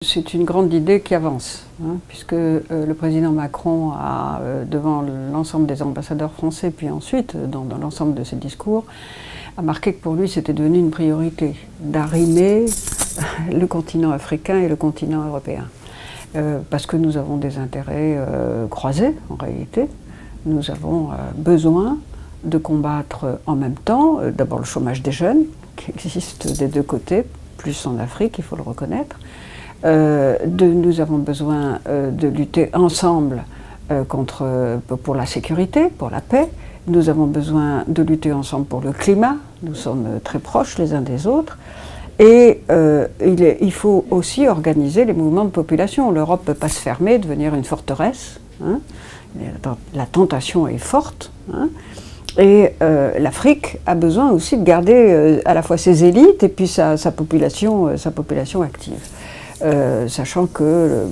C'est une grande idée qui avance, puisque le président Macron a, devant l'ensemble des ambassadeurs français, puis ensuite dans l'ensemble de ses discours, a marqué que pour lui c'était devenu une priorité d'arrimer le continent africain et le continent européen. Parce que nous avons des intérêts croisés en réalité. Nous avons besoin de combattre en même temps, d'abord le chômage des jeunes, qui existe des deux côtés, plus en Afrique, il faut le reconnaître. Nous avons besoin de lutter ensemble pour la sécurité, pour la paix. Nous avons besoin de lutter ensemble pour le climat. Nous sommes très proches les uns des autres. Et il faut aussi organiser les mouvements de population. L'Europe ne peut pas se fermer, devenir une forteresse. La tentation est forte. Et l'Afrique a besoin aussi de garder à la fois ses élites et puis sa population active. Sachant que...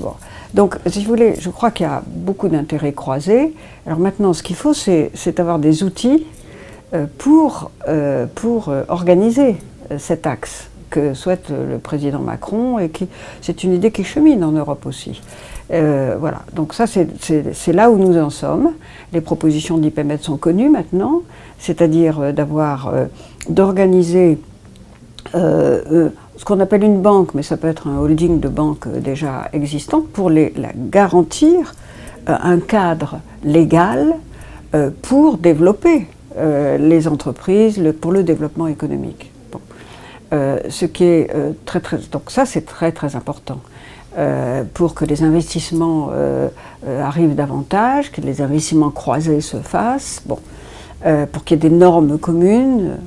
Donc, si vous voulez, je crois qu'il y a beaucoup d'intérêts croisés. Alors maintenant, ce qu'il faut, c'est avoir des outils pour organiser cet axe que souhaite le président Macron, et c'est une idée qui chemine en Europe aussi. Voilà, donc ça c'est là où nous en sommes. Les propositions d'IPMED sont connues maintenant, c'est-à-dire d'organiser ce qu'on appelle une banque, mais ça peut être un holding de banques déjà existant, pour garantir un cadre légal pour développer les entreprises, pour le développement économique. Bon. Ce qui est donc ça c'est très important. Pour que les investissements arrivent davantage, que les investissements croisés se fassent, pour qu'il y ait des normes communes.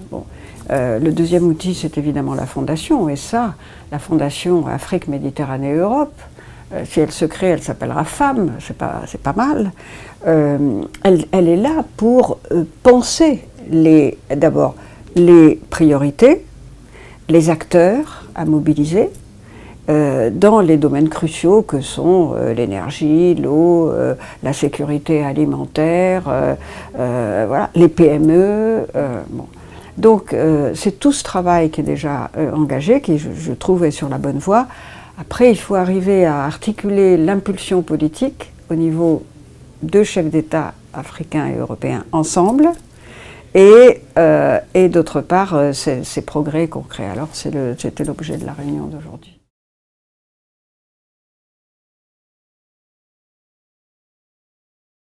Le deuxième outil, c'est évidemment la fondation, et ça, la fondation Afrique, Méditerranée, Europe, si elle se crée, elle s'appellera FAM, c'est pas mal. Elle est là pour penser d'abord les priorités, les acteurs à mobiliser, dans les domaines cruciaux que sont l'énergie, l'eau, la sécurité alimentaire, voilà, les PME. Donc c'est tout ce travail qui est déjà engagé, qui je trouve est sur la bonne voie. Après, il faut arriver à articuler l'impulsion politique au niveau de chefs d'État africains et européens ensemble, et d'autre part ces progrès concrets. Alors c'était l'objet de la réunion d'aujourd'hui.